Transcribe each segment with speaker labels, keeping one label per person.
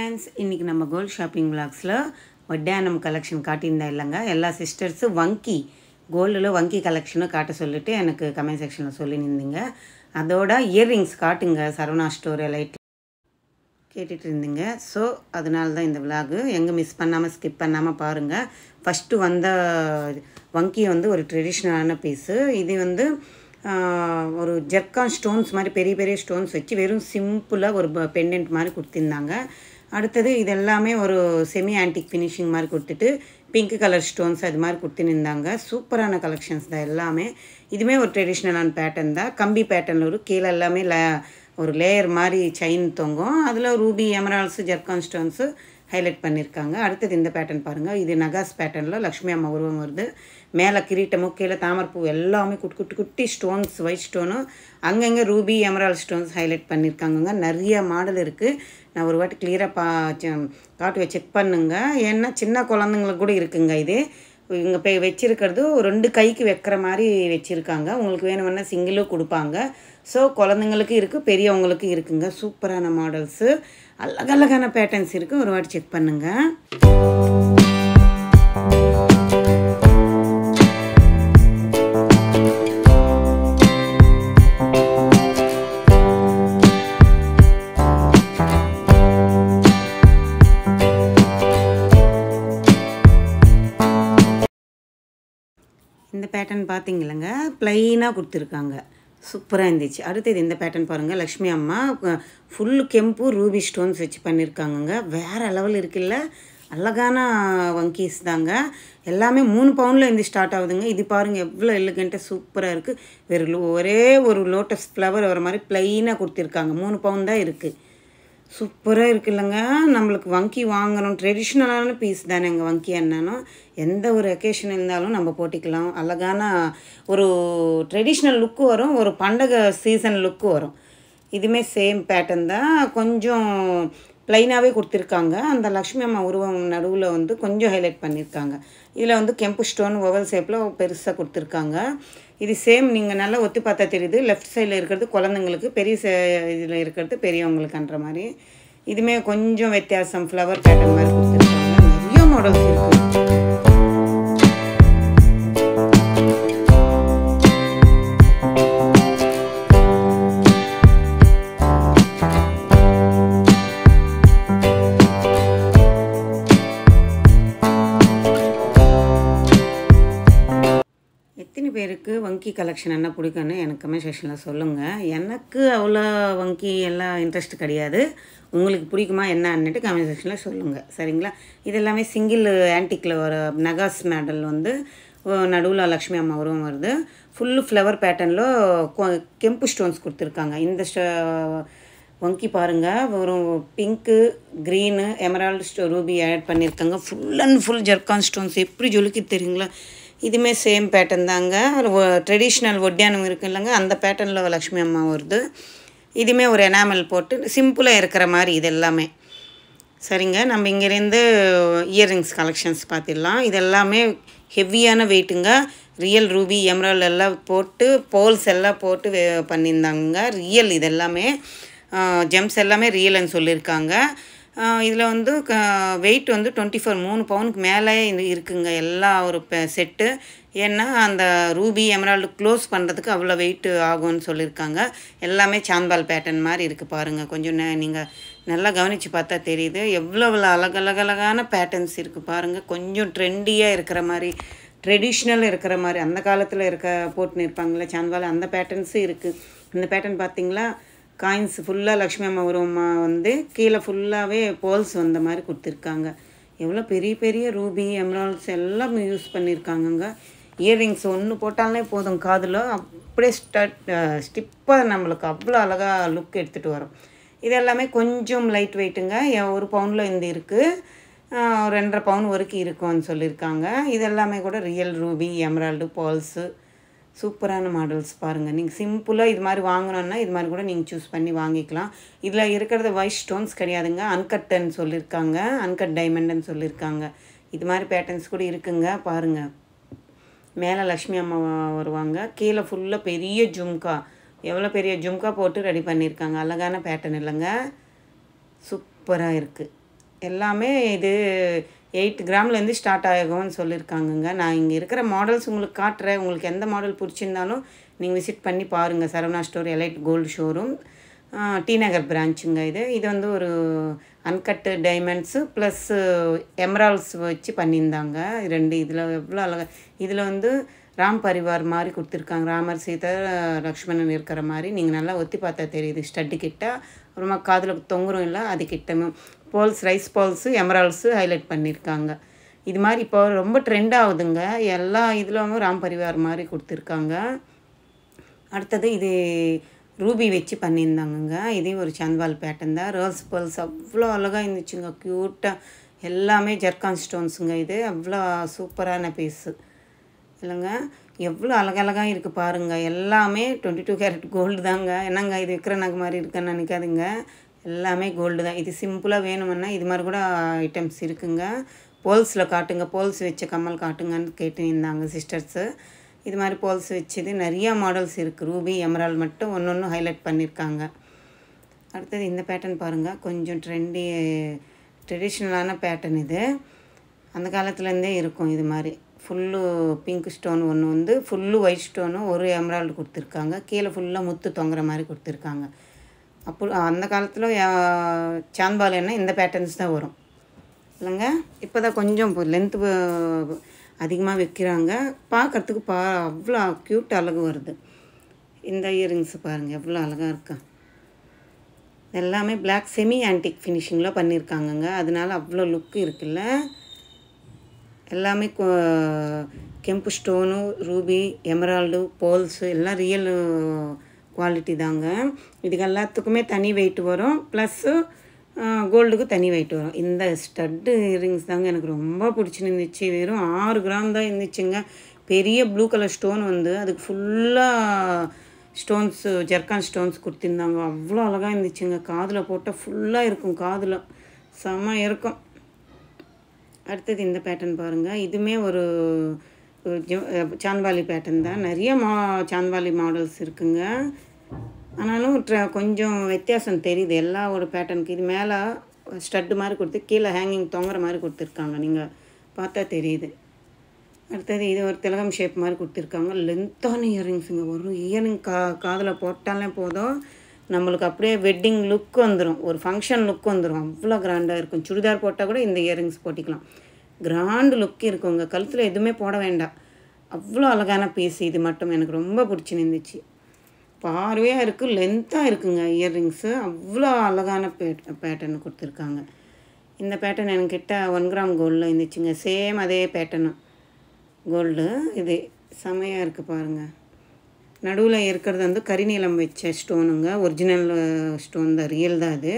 Speaker 1: Friends, இன்றைக்கி நம்ம gold shopping விளாக்ஸில் வட்டியானம் collection காட்டியிருந்தேன் இல்லைங்க. எல்லா சிஸ்டர்ஸும் வங்கி கோல்டில் வங்கி கலெக்ஷனை காட்ட சொல்லிட்டு எனக்கு கமெண்ட் செக்ஷனில் சொல்லியிருந்தீங்க. அதோட இயர்ரிங்ஸ் காட்டுங்க சரவணா ஸ்டோர் லைட் கேட்டுட்டு இருந்தீங்க. ஸோ அதனால தான் இந்த விளாகு எங்கே மிஸ் பண்ணாமல் ஸ்கிப் பண்ணாமல் பாருங்கள். ஃபஸ்ட்டு வந்த வங்கி ஒரு ட்ரெடிஷ்னலான பீஸு. இது ஒரு ஜெர்கான் ஸ்டோன்ஸ் மாதிரி பெரிய பெரிய ஸ்டோன்ஸ் வச்சு வெறும் சிம்பிளாக ஒரு பெண்டன்ட் மாதிரி கொடுத்துருந்தாங்க. அடுத்தது இது எல்லாமே ஒரு செமி ஆன்டிக் ஃபினிஷிங் மாதிரி கொடுத்துட்டு பிங்க் கலர் ஸ்டோன்ஸ் அது மாதிரி கொடுத்துருந்தாங்க. சூப்பரான கலெக்ஷன்ஸ் தான் எல்லாமே. இதுவுமே ஒரு ட்ரெடிஷ்னலான பேட்டர்ன் தான். கம்பி பேட்டர்னில் ஒரு கீழே எல்லாமே ஒரு லேயர் மாதிரி செயின் தொங்கும். அதில் ரூபி எமரால்ஸு ஜெர்கான் ஸ்டோன்ஸு ஹைலைட் பண்ணியிருக்காங்க. அடுத்தது இந்த பேட்டர்ன் பாருங்கள். இது நகாஸ் பேட்டர்னில் லக்ஷ்மி அம்மா உருவம் வருது. மேலே கிரீட்டமும் கீழே தாமரைப்பூ எல்லாமே குட்டி குட்டி ஸ்டோன்ஸ், ஒயிட் ஸ்டோனு, அங்கங்கே ரூபி எமரால்ட் ஸ்டோன்ஸ் ஹைலைட் பண்ணியிருக்காங்க. நிறைய மாடல் இருக்குது. நான் ஒரு வாட்டி கிளியராக காட்டுவை செக் பண்ணுங்க. ஏன்னா சின்ன குழந்தைங்களுக்கு கூட இருக்குங்க. இது இங்கே போய் வச்சுருக்கிறது 2 கைக்கு வைக்கிற மாதிரி வச்சுருக்காங்க. உங்களுக்கு வேணும்னா சிங்கிளும் கொடுப்பாங்க. ஸோ குழந்தைங்களுக்கு இருக்குது, பெரியவங்களுக்கு இருக்குங்க. சூப்பரான மாடல்ஸு, அழகழகான பேட்டர்ன்ஸ் இருக்குது. ஒரு வாட்டி செக் பண்ணுங்கள். இந்த பேட்டர்ன் பார்த்தீங்களங்க, ப்ளைனாக கொடுத்துருக்காங்க. சூப்பராக இருந்துச்சு. அடுத்தது இந்த பேட்டர்ன் பாருங்கள். லக்ஷ்மி அம்மா ஃபுல்லு கெம்பு ரூபி ஸ்டோன்ஸ் வச்சு பண்ணியிருக்காங்கங்க. வேறு லெவல் இருக்குல்ல. அழகான வங்கீஸ் தாங்க. எல்லாமே 3 பவுண்டில் இருந்து ஸ்டார்ட் ஆகுதுங்க. இது பாருங்கள் எவ்வளோ எலிகெண்ட்டாக சூப்பராக இருக்குது. ஒரே ஒரு லோட்டஸ் ஃப்ளவர் வர மாதிரி ப்ளைனாக கொடுத்துருக்காங்க. 3 பவுண்ட் தான் இருக்குது. சூப்பராக இருக்குல்லங்க. நம்மளுக்கு வங்கி வாங்கணும், ட்ரெடிஷ்னலான பீஸ் தானே எங்கள் வங்கி. என்னன்னா எந்த ஒரு அக்கேஷன் இருந்தாலும் நம்ம போட்டிக்கலாம். அழகான ஒரு ட்ரெடிஷ்னல் லுக்கு வரும், ஒரு பண்டகை சீசன் லுக்கு வரும். இதுவுமே சேம் பேட்டர்ன் தான். கொஞ்சம் ப்ளைனாகவே கொடுத்துருக்காங்க. அந்த லக்ஷ்மி அம்மா உருவம் நடுவில் கொஞ்சம் ஹைலைட் பண்ணியிருக்காங்க. இதில் கெம்பு ஸ்டோன் ஓவல் ஷேப்பில் பெருசாக கொடுத்துருக்காங்க. இது சேம் நீங்கள் நல்லா ஒத்து பார்த்தா தெரியுது. லெஃப்ட் சைடில் இருக்கிறது குழந்தைங்களுக்கு, பெரிய இதில் இருக்கிறது பெரியவங்களுக்குன்ற மாதிரி. இதுவுமே கொஞ்சம் வித்தியாசம், ஃப்ளவர் பேட்டர்ன் மாதிரி கொடுத்துருக்காங்க. நிறைய மாடல்ஸ் இருக்குது. எத்தனை பேருக்கு வங்கி கலெக்ஷன் என்ன பிடிக்குன்னு எனக்கு கமெண்ட் செக்ஷனில் சொல்லுங்கள். எனக்கு அவ்வளோ வங்கி எல்லாம் இன்ட்ரெஸ்ட் கிடையாது. உங்களுக்கு பிடிக்குமா என்னன்னுட்டு கமெண்ட் செக்ஷனில் சொல்லுங்கள். சரிங்களா? இது எல்லாமே சிங்கிள் ஆன்டிக்கில் வர நகாஸ் மாடல் நடுவில் லக்ஷ்மி அம்மா உருவம் வருது. ஃபுல்லு ஃப்ளவர் பேட்டர்னில் கெம்பு ஸ்டோன்ஸ் கொடுத்துருக்காங்க. இந்த வங்கி பாருங்கள், ஒரு pink, green, emerald ruby add பண்ணியிருக்காங்க. Full and full zircon stones எப்படி ஜொலிக்கு தெரியுங்களா. இதுவுமே சேம் பேட்டர்ன் தாங்க. ட்ரெடிஷ்னல் ஒட்டியானம் இருக்குது இல்லைங்க, அந்த பேட்டர்னில் லக்ஷ்மி அம்மா வருது. இதுவுமே ஒரு எனாமல் போட்டு சிம்பிளாக இருக்கிற மாதிரி இது எல்லாமே. சரிங்க, நம்ம இங்கேருந்து இயர்ரிங்ஸ் கலெக்ஷன்ஸ் பார்த்துடலாம். இது எல்லாமே ஹெவியான வெயிட்டுங்க. ரியல் ரூபி எமரால்டு எல்லாம் போட்டு போல்ஸ் எல்லாம் போட்டு பண்ணியிருந்தாங்க. ரியல் இது எல்லாமே ஜெம்ஸ் எல்லாமே ரியல்னு சொல்லியிருக்காங்க. இதில் வெயிட் 24 3 பவுனுக்கு மேலே இருக்குங்க எல்லா ஒரு செட்டு. ஏன்னா அந்த ரூபி எமரால்டு க்ளோஸ் பண்ணுறதுக்கு அவ்வளோ வெயிட் ஆகும்னு சொல்லியிருக்காங்க. எல்லாமே சாந்தால் பேட்டர்ன் மாதிரி இருக்குது பாருங்கள். கொஞ்சம் நீங்கள் நல்லா கவனித்து பார்த்தா தெரியுது எவ்வளோ அழகழகான பேட்டர்ன்ஸ் இருக்குது பாருங்கள். கொஞ்சம் ட்ரெண்டியாக இருக்கிற மாதிரி, ட்ரெடிஷ்னல் இருக்கிற மாதிரி, அந்த காலத்தில் போட்டுன்னு இருப்பாங்களே சாந்தால், அந்த பேட்டர்ன்ஸும் இருக்குது. இந்த பேட்டர்ன் பார்த்திங்களா, காயின்ஸ் ஃபுல்லாக லக்ஷ்மி அம்மா உருவமாக கீழே ஃபுல்லாகவே போல்ஸ் வந்த மாதிரி கொடுத்துருக்காங்க. எவ்வளோ பெரிய பெரிய ரூபி எமரால்ட்ஸ் எல்லாம் யூஸ் பண்ணியிருக்காங்கங்க. இயர்ரிங்ஸ் ஒன்று போட்டாலே போதும் காதில், அப்படியே ஸ்டிப்பாக நம்மளுக்கு அவ்வளோ அழகாக லுக் எடுத்துகிட்டு வரும். இது எல்லாமே கொஞ்சம் லைட் வெயிட்டுங்க. 1 பவுண்டில் இருக்குது, 2.5 பவுன் வரைக்கும் இருக்கும்னு சொல்லியிருக்காங்க. இது எல்லாமே கூட ரியல் ரூபி எமரால்டு பால்ஸு, சூப்பரான மாடல்ஸ் பாருங்கள். நீங்கள் சிம்பிளாக இது மாதிரி வாங்கணுன்னா இது மாதிரி கூட நீங்கள் சூஸ் பண்ணி வாங்கிக்கலாம். இதில் இருக்கிறது ஒயிட் ஸ்டோன்ஸ் கிடையாதுங்க, அன்கட்டுன்னு சொல்லியிருக்காங்க, அன்கட் டைமண்டுன்னு சொல்லியிருக்காங்க. இது மாதிரி பேட்டர்ன்ஸ் கூட இருக்குங்க பாருங்கள். மேலே லக்ஷ்மி அம்மா வருவாங்க, கீழே ஃபுல்லாக பெரிய ஜும்கா, எவ்வளோ பெரிய ஜும்கா போட்டு ரெடி பண்ணியிருக்காங்க. அழகான பேட்டர்ன் இல்லைங்க, சூப்பராக இருக்குது. எல்லாமே இது 8 கிராம்லேருந்து ஸ்டார்ட் ஆகும்னு சொல்லியிருக்காங்கங்க. நான் இங்கே இருக்கிற மாடல்ஸ் உங்களுக்கு காட்டுறேன். உங்களுக்கு எந்த மாடல் பிடிச்சிருந்தாலும் நீங்கள் விசிட் பண்ணி பாருங்கள். Saravana store elite gold showroom, T Nagar பிரான்ச்சுங்க. இது வந்து ஒரு அன்கட்டு டைமண்ட்ஸு ப்ளஸ் எமரால்ஸ் வச்சு பண்ணியிருந்தாங்க. 2 இதில் எவ்வளோ அழகாக. இதில் வந்து ராம் பரிவார் மாதிரி கொடுத்துருக்காங்க. ராமர், சீதா, லக்ஷ்மணன் இருக்கிற மாதிரி நீங்கள் நல்லா ஒத்தி பார்த்தா தெரியுது. ஸ்டட்டு கிட்ட அப்புறமா காதில் தொங்குறோம் இல்லை அது கிட்ட பால்ஸ், ரைஸ் பால்ஸு, எமரால்ஸு ஹைலைட் பண்ணியிருக்காங்க. இது மாதிரி இப்போ ரொம்ப ட்ரெண்ட் ஆகுதுங்க. எல்லா இதிலும் ராம் பரிவார் மாதிரி கொடுத்துருக்காங்க. அடுத்தது இது ரூபி வச்சு பண்ணியிருந்தாங்கங்க. இதே ஒரு சந்த்வால் பேட்டர்ன் தான். ரோஸ் பால்ஸ் அவ்வளோ அழகாக இருந்துச்சுங்க, க்யூட்டாக. எல்லாமே ஜர்கான் ஸ்டோன்ஸுங்க. இது அவ்வளோ சூப்பரான பீஸு இல்லைங்க. எவ்வளோ அழகழகாக இருக்குது பாருங்கள். எல்லாமே 22 கேரட் கோல்டு தாங்க. என்னங்க இது விற்கிற நகை மாதிரி இருக்குன்னு நினைக்காதுங்க. எல்லாமே கோல்டு தான். இது சிம்பிளாக வேணுமுன்னா இது மாதிரி கூட ஐட்டம்ஸ் இருக்குங்க. போல்ஸில் காட்டுங்க, போல்ஸ் வச்ச கம்மல் காட்டுங்கன்னு கேட்டுருந்தாங்க சிஸ்டர்ஸு. இது மாதிரி போல்ஸ் வச்சது நிறையா மாடல்ஸ் இருக்குது. ரூபி, எமரால்ட் மட்டும் ஒன்று ஹைலைட் பண்ணியிருக்காங்க. அடுத்தது இந்த பேட்டர்ன் பாருங்கள். கொஞ்சம் ட்ரெடிஷ்னலான பேட்டர்ன் இது. அந்த காலத்துலேருந்தே இருக்கும் இது மாதிரி. ஃபுல்லு பிங்க் ஸ்டோன் ஒன்று வந்து ஃபுல்லு ஒயிட் ஸ்டோனும் ஒரு எமரால்டு கொடுத்துருக்காங்க. கீழே ஃபுல்லாக முத்து தொங்குற மாதிரி கொடுத்துருக்காங்க. அப்போ அந்த காலத்தில் சாந்த்வால்னா இந்த பேட்டர்ன்ஸ் தான் வரும் இல்லைங்க. இப்போ தான் கொஞ்சம் லென்த்து அதிகமாக வைக்கிறாங்க. பார்க்குறதுக்கு அவ்வளோ க்யூட் அழகு வருது. இந்த இயரிங்ஸ் பாருங்கள் எவ்வளோ அழகாக இருக்கா. எல்லாமே பிளாக் செமி ஆன்டிக் ஃபினிஷிங்கில் பண்ணியிருக்காங்கங்க. அதனால அவ்வளோ லுக்கு இருக்குல்ல. எல்லாமே கெம்பு ஸ்டோனு, ரூபி, எமரால்டு, போல்ஸு எல்லாம் ரியல் குவாலிட்டி தாங்க. இதுக்கு எல்லாத்துக்குமே தனி வெயிட் வரும். ப்ளஸ்ஸு கோல்டுக்கு தனி வெயிட் வரும். இந்த ஸ்டட்டு இயரிங்ஸ் தாங்க எனக்கு ரொம்ப பிடிச்சிருந்துச்சு. வெறும் 6 கிராம் தான் இருந்துச்சுங்க. பெரிய ப்ளூ கலர் ஸ்டோன் வந்து அதுக்கு ஃபுல்லாக ஸ்டோன்ஸு, ஜர்கான் ஸ்டோன்ஸ் கொடுத்துருந்தாங்க. அவ்வளோ அழகாக இருந்துச்சுங்க. காதில் போட்டால் ஃபுல்லாக இருக்கும், காதில் செம்ம இருக்கும். அடுத்தது இந்த பேட்டர்ன் பாருங்கள். இதுவுமே ஒரு சாந்த்வாலி பேட்டர்ன் தான். நிறைய சாந்த்வாலி மாடல்ஸ் இருக்குங்க. ஆனாலும் கொஞ்சம் வித்தியாசம் தெரியுது எல்லா ஒரு பேட்டர்னுக்கு. இது மேலே ஸ்டட்டு மாதிரி கொடுத்து கீழே ஹேங்கிங் தொங்குற மாதிரி கொடுத்துருக்காங்க. நீங்கள் பார்த்தா தெரியுது. அடுத்தது இது ஒரு திலகம் ஷேப் மாதிரி கொடுத்துருக்காங்க. லென்த்தான இயரிங்ஸுங்க. ஒரு இயரிங் காதில் போட்டாலே போதும் நம்மளுக்கு அப்படியே வெட்டிங் லுக் வந்துடும், ஒரு ஃபங்க்ஷன் லுக் வந்துடும். அவ்வளோ கிராண்டாக இருக்கும். சுடிதார் போட்டால் கூட இந்த இயரிங்ஸ் போட்டிக்கலாம். கிராண்டு லுக் இருக்குங்க. கழுத்தில் எதுவுமே போட வேண்டாம். அவ்வளோ அழகான பீஸ். இது மட்டும் எனக்கு ரொம்ப பிடிச்சிருந்துச்சு. பார்வையாக இருக்குது, லென்த்தாக இருக்குங்க இயரிங்ஸு. அவ்வளோ அழகான பேட்டர்ன் கொடுத்துருக்காங்க. இந்த பேட்டர்ன் என்கிட்ட 1 கிராம் கோல்டில் இருந்துச்சுங்க. சேம் அதே பேட்டர்னு கோல்டு. இது செமையாக இருக்குது பாருங்கள். நடுவில் இருக்கிறது வந்து கரிநீலம் வச்ச ஸ்டோனுங்க. ஒரிஜினல் ஸ்டோன் தான், ரியல் தான் அது.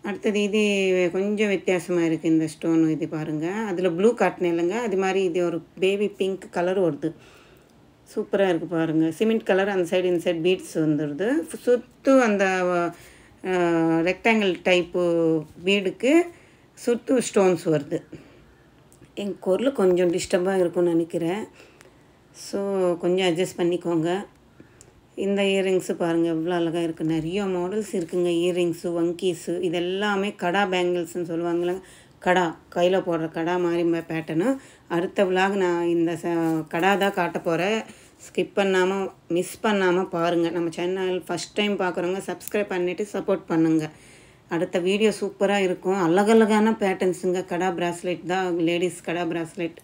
Speaker 1: அடுத்தது இது கொஞ்சம் வித்தியாசமாக இருக்குது இந்த ஸ்டோனு. இது பாருங்கள். அதில் ப்ளூ காட்டினேன் இல்லைங்க, அது மாதிரி இது ஒரு பேபி பிங்க் கலர் வருது. சூப்பராக இருக்குது பாருங்கள். சிமெண்ட் கலர் அந்த சைடு இந்த சைடு பீட்ஸ் வந்துடுது. சுற்று அந்த ரெக்டாங்கிள் டைப்பு பீடுக்கு சுற்று ஸ்டோன்ஸ் வருது. என் குரல் கொஞ்சம் டிஸ்டர்பாக இருக்கும்னு நினைக்கிறேன். ஸோ கொஞ்சம் அட்ஜஸ்ட் பண்ணிக்கோங்க. இந்த இயரிங்ஸு பாருங்கள் எவ்வளோ அழகாக இருக்குது. நிறைய மாடல்ஸ் இருக்குங்க. இயரிங்ஸு, வங்கீஸு, இது எல்லாமே கடா பேங்கிள்ஸ்ன்னு சொல்லுவாங்களே, கடா கையில் போடுற கடா மாதிரி பேட்டர்னு. அடுத்த விலாக் நான் இந்த கடா தான் காட்ட போகிறேன். ஸ்கிப் பண்ணாமல் மிஸ் பண்ணாமல் பாருங்கள். நம்ம சேனல் ஃபஸ்ட் டைம் பார்க்குறவங்க சப்ஸ்கிரைப் பண்ணிவிட்டு சப்போர்ட் பண்ணுங்கள். அடுத்த வீடியோ சூப்பராக இருக்கும். அழகழகான பேட்டர்ன்ஸுங்க. கடா ப்ராஸ்லெட் தான், லேடிஸ் கடா ப்ராஸ்லெட்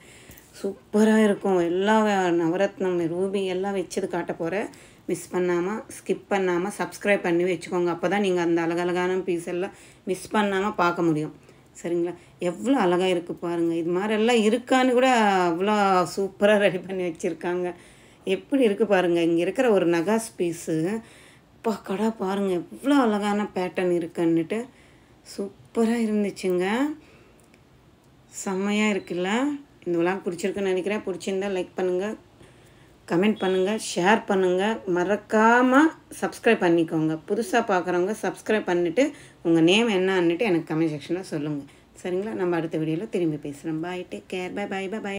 Speaker 1: சூப்பராக இருக்கும். எல்லா நவரத்னம், ரூபி எல்லாம் வச்சது காட்ட போகிறேன். மிஸ் பண்ணாமல் ஸ்கிப் பண்ணாமல் சப்ஸ்கிரைப் பண்ணி வச்சுக்கோங்க. அப்போ தான் நீங்கள் அந்த அழகழகான பீஸ் எல்லாம் மிஸ் பண்ணாமல் பார்க்க முடியும். சரிங்களா? எவ்வளோ அழகாக இருக்குது பாருங்கள். இது மாதிரிலாம் இருக்கான்னு கூட அவ்வளோ சூப்பராக ரெடி பண்ணி வச்சுருக்காங்க. எப்படி இருக்குது பாருங்கள். இங்கே இருக்கிற ஒரு நகாஸ் பீஸு கடா பாருங்கள் எவ்வளோ அழகான பேட்டர்ன் இருக்குன்னுட்டு சூப்பராக இருந்துச்சுங்க. செம்மையாக இருக்குல்ல. இந்த விலாக் பிடிச்சிருக்குன்னு நினைக்கிறேன். பிடிச்சிருந்தால் லைக் பண்ணுங்கள், கமெண்ட் பண்ணுங்கள், ஷேர் பண்ணுங்கள். மறக்காமல் சப்ஸ்கிரைப் பண்ணிக்கோங்க. புதுசாக பார்க்குறவங்க சப்ஸ்கிரைப் பண்ணிவிட்டு உங்கள் நேம் என்னன்னுட்டு எனக்கு கமெண்ட் செக்ஷனில் சொல்லுங்கள். சரிங்களா? நம்ம அடுத்த வீடியோவில் திரும்பி பேசுகிறோம். Bye, take care, bye bye bye by.